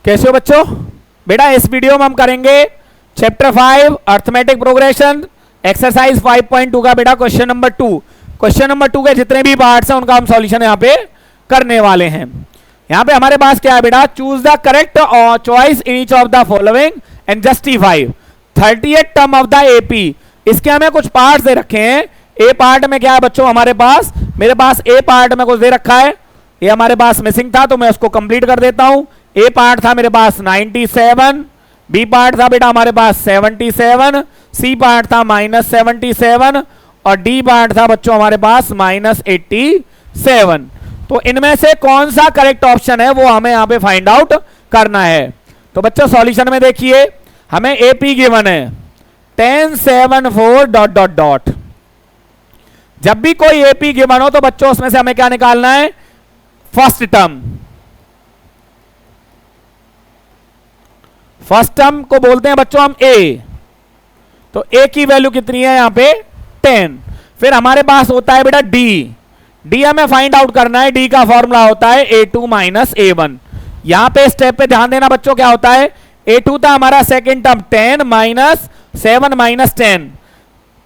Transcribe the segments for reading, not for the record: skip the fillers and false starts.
कैसे हो बच्चों? बेटा इस वीडियो में हम करेंगे चैप्टर 5 अर्थमेटिक प्रोग्रेशन एक्सरसाइज 5.2 का बेटा क्वेश्चन नंबर 2। क्वेश्चन नंबर 2 के जितने भी पार्ट्स हैं उनका हम सॉल्यूशन यहाँ पे करने वाले हैं। यहाँ पे हमारे पास क्या है बेटा, choose the correct choice in each of the following and justify 38th term of the AP. इसके हमें कुछ पार्ट्स दे रखे हैं। ए पार्ट में क्या है बच्चों, हमारे पास मेरे पास ए पार्ट में कुछ दे रखा है, ये हमारे पास मिसिंग था तो मैं उसको कंप्लीट कर देता हूं। ए पार्ट था मेरे पास 97, बी पार्ट था बेटा हमारे पास 77, सी पार्ट था -77 और डी पार्ट था बच्चों हमारे पास -87। तो इनमें से कौन सा करेक्ट ऑप्शन है वो हमें यहां पे फाइंड आउट करना है। तो बच्चों सॉल्यूशन में देखिए, हमें एपी गिवन है 10 7 4 ... जब भी कोई एपी गिवन हो तो बच्चों उसमें से हमें क्या निकालना है, फर्स्ट टर्म। फर्स्ट टर्म को बोलते हैं बच्चों हम ए। तो ए की वैल्यू कितनी है यहां पे 10। फिर हमारे पास होता है बेटा डी। डी हमें फाइंड आउट करना है। डी का फॉर्मूला होता है a2 - a1। यहां पे स्टेप पे ध्यान देना बच्चों, क्या होता है, a2 था हमारा सेकेंड टर्म 10 - 7 - 10।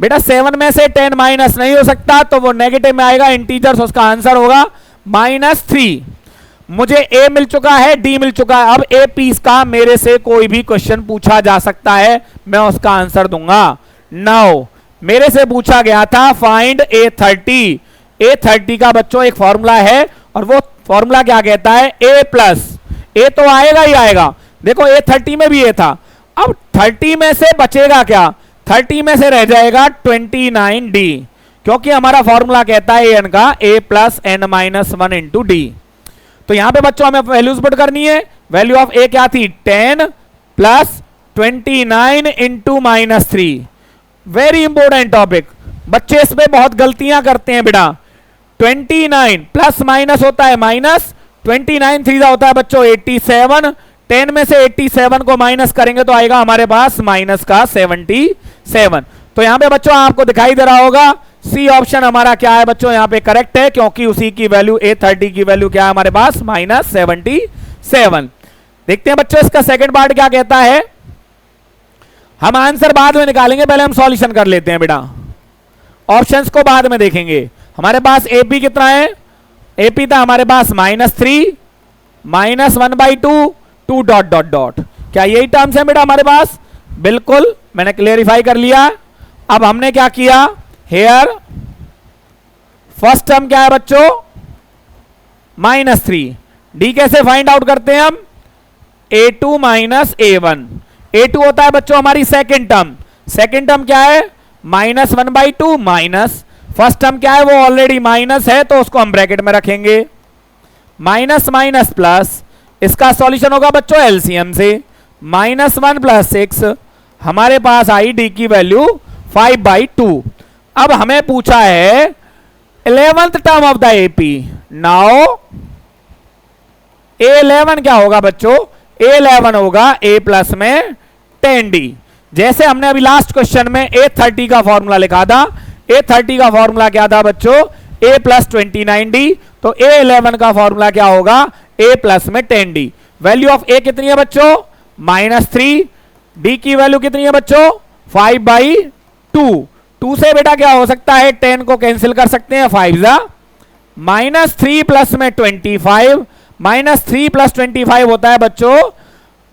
बेटा 7 में से 10 माइनस नहीं हो सकता तो वो नेगेटिव में आएगा, इंटीजर्स, उसका आंसर होगा -3। मुझे ए मिल चुका है, डी मिल चुका है। अब ए पीस का मेरे से कोई भी क्वेश्चन पूछा जा सकता है, मैं उसका आंसर दूंगा। 9 मेरे से पूछा गया था फाइंड A30। A30 का बच्चों एक फॉर्मूला है और वो फॉर्मूला क्या कहता है, A+ ए तो आएगा ही आएगा। देखो A30 में भी ए था। अब 30 में से बचेगा क्या, 30 में से रह जाएगा 29D, क्योंकि हमारा फॉर्मूला कहता है an का A + n - 1 × d। तो यहां पे बच्चों हमें वैल्यूज पुट करनी है। वैल्यू ऑफ ए क्या थी, 10 + 29 × -3। वेरी इंपॉर्टेंट टॉपिक, बच्चे इसमें बहुत गलतियां करते हैं बेटा। 29 प्लस माइनस होता है माइनस, 29 3 होता है बच्चों 87। 10 में से 87 को माइनस करेंगे तो आएगा हमारे पास -77। तो यहां पे बच्चों आपको दिखाई दे रहा होगा सी ऑप्शन हमारा क्या है बच्चों, यहां पे करेक्ट है, क्योंकि उसी की वैल्यू A30 की वैल्यू क्या है हमारे पास -77। देखते हैं बच्चों इसका सेकंड पार्ट क्या कहता है। हम आंसर बाद में निकालेंगे, पहले हम सॉल्यूशन कर लेते हैं बेटा, ऑप्शंस को बाद में देखेंगे। हमारे पास एपी कितना है, एपी था हमारे पास -3 -1/2 2 ... क्या यही टर्म्स है बेटा हमारे पास? बिल्कुल, मैंने क्लेरिफाई कर लिया। अब हमने क्या किया, हेयर फर्स्ट टर्म क्या है बच्चों -3। डी कैसे फाइंड आउट करते हैं हम, A2 - A1। A2 होता है बच्चों हमारी सेकेंड टर्म। सेकेंड टर्म क्या है, -1/2 माइनस, फर्स्ट टर्म क्या है वो ऑलरेडी माइनस है तो उसको हम ब्रैकेट में रखेंगे, माइनस प्लस। इसका सॉल्यूशन होगा बच्चों एलसीएम से, -1 + 6 हमारे पास आई डी की वैल्यू 5/2। अब हमें पूछा है 11th term of the AP. Now A11 क्या होगा बच्चों, A11 होगा A+ में 10D। जैसे हमने अभी लास्ट क्वेश्चन में A30 का फॉर्मूला लिखा था। A30 का फॉर्मूला क्या था बच्चों, A + 29D। तो A11 का फॉर्मूला क्या होगा, A+ में 10D। वैल्यू ऑफ A कितनी है बच्चों, -3। D की वैल्यू कितनी है बच्चों, 5/2। 2 से बेटा क्या हो सकता है, 10 को कैंसिल कर सकते हैं, 5 -3 प्लस में 25, -3 + 25 होता है बच्चों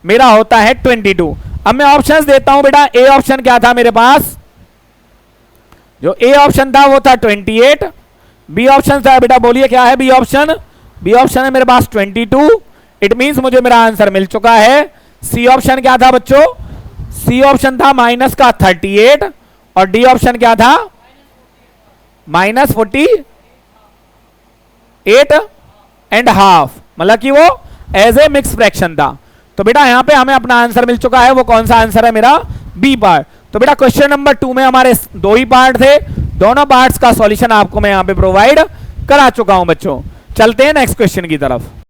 मेरा होता है 22। अब मैं ऑप्शंस देता हूं बेटा। ए ऑप्शन क्या था मेरे पास, जो ए ऑप्शन था वो था 28। बी ऑप्शन था बेटा, बोलिए क्या है बी ऑप्शन, बी ऑप्शन है मेरे पास 22। इट मींस मुझे मेरा आंसर मिल चुका है। सी ऑप्शन क्या था बच्चों, सी ऑप्शन था -38 और डी ऑप्शन क्या था, -48.5, मतलब कि वो एज ए मिक्स फ्रैक्शन था। तो बेटा यहां पे हमें अपना आंसर मिल चुका है। वो कौन सा आंसर है मेरा, बी पार्ट। तो बेटा क्वेश्चन नंबर 2 में हमारे 2 ही पार्ट थे, दोनों पार्ट्स का सॉल्यूशन आपको मैं यहां पे प्रोवाइड करा चुका हूं बच्चों। चलते हैं नेक्स्ट क्वेश्चन की तरफ।